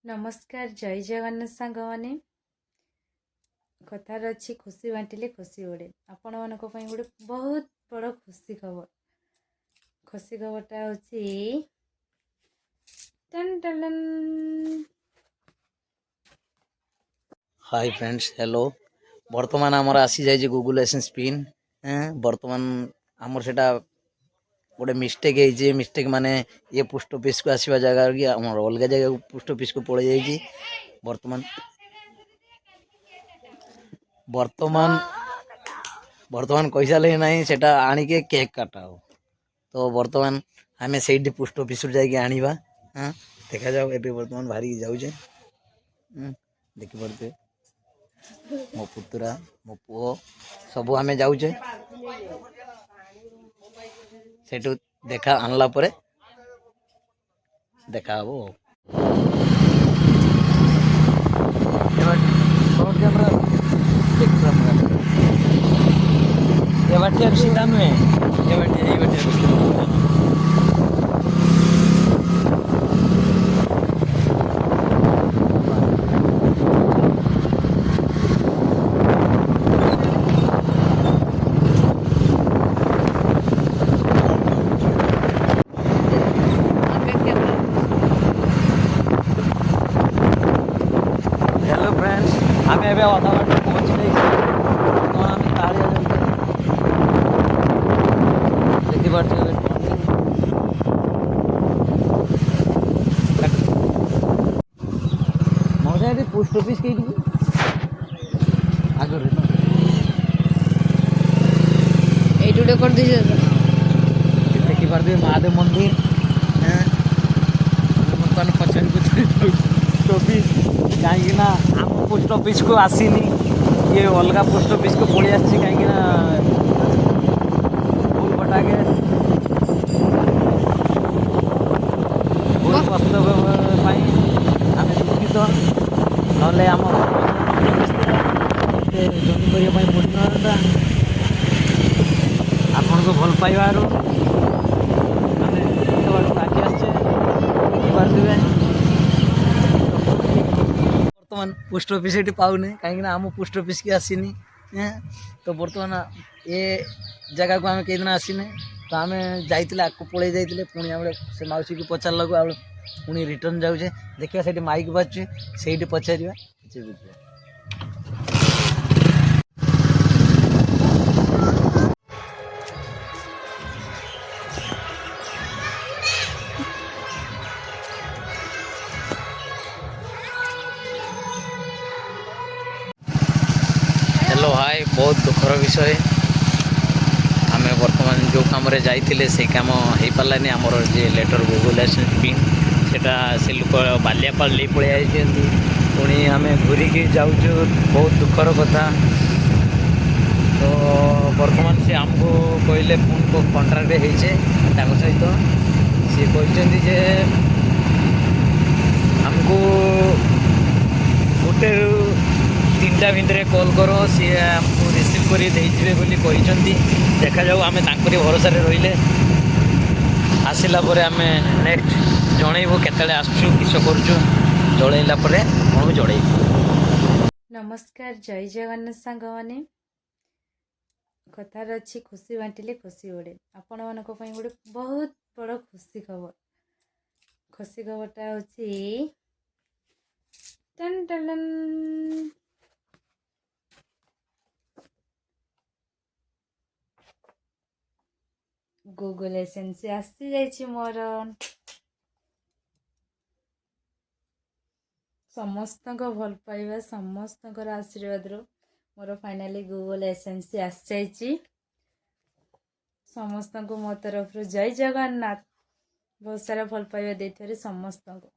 नमस्कार जय जगन्नाथ सांग मैंने कथार अच्छी खुशी बांटिले खुशी उड़े आपण मान गोटे बहुत बड़ खुशी खबरटा हूँ टन टन हाय फ्रेंड्स हेलो बर्तमान आमर आसी जाए गूगल एसेंस पिन बर्तमान आमर सेटा गोटे मिस्टेक है मिस्टेक माने ये पोस्ट ऑफिस को आसवा जगह कि आमर अलग जगह पोस्ट ऑफिस को पड़े जाइए बर्तमान बर्तमान बर्तमान कैसा लगे ना सेटा आणिके केक काटा हो तो बर्तमान आम से पोस्ट ऑफिस जाकि आनिबा देखा जाओ ए बर्तमान बाहरी जाऊे देखिपे मो पुतुरा मो पुओ सबू आमे जाऊे सेठू देखा आनला परे देखा हबो सीधा नुहे हेलो फ्रेंड्स आम ए अधा पहुँची देखिए पोस्ट ऑफिस के आगे कर दीजिए देखिपे महादेव मंदिर बर्तमान पचार पोस्ट ऑफिस कहीं आम पोस्ट ऑफिस को आसीनी ये अलग पोस्ट ऑफिस को पड़ी आसी कहीं भूल बटाके भूल वास्तव आम दुखित ना आम जमी करने पड़ता आपण को भल पाइबार आगे आसचे बर्तमान पोस्ट ऑफिस ये पाऊने कहीं आम पोस्ट ऑफिस की आसीनी तो बर्तमान ये जगह को आम कई दिन आसीने तो आम जाइए आपको पड़े जाइए पुणी आम से मौसी को पचार पुणी रिटर्न जाऊे देखा से माइक बाजुचे से पचार हेलो हाय बहुत दुखर विषय आम बर्तमान जो कम जाइए से कम हो पारानी आमर जे लेटर गूगल एसेंस पिन सेटा से लोक बालियापाल ले पड़े आई पुणी आम घूरिकी जाऊँ बहुत दुखर कथा तो बर्तमान से आमको कहले फोन को कंट्राक्ट होचे सहित सी कहते जे आमको गोटे 3टा भितर कॉल करो सी आमको रिसीव कर देखा जाऊ आम भरोसा रही आसला आम नेक्स्ट जनइबू केतले आसुँ किस करूँ जलैला कौन जड़े। नमस्कार जय जगन्नाथ सांग मैंने कथार अच्छी खुशी बांटिले खुशी उड़े आपण मान गोटे बहुत बड़ खुशी खबरटा हूँ टन टन गूगल एसेंस आसी जाइए मोर समस्त भल पाइबा समस्त आशीर्वाद मोर फाइनाली गूगल एसेंस आसी जाइए समस्त को मो तरफ जय जगन्नाथ बहुत सारा भल पाइबा देते समस्त को।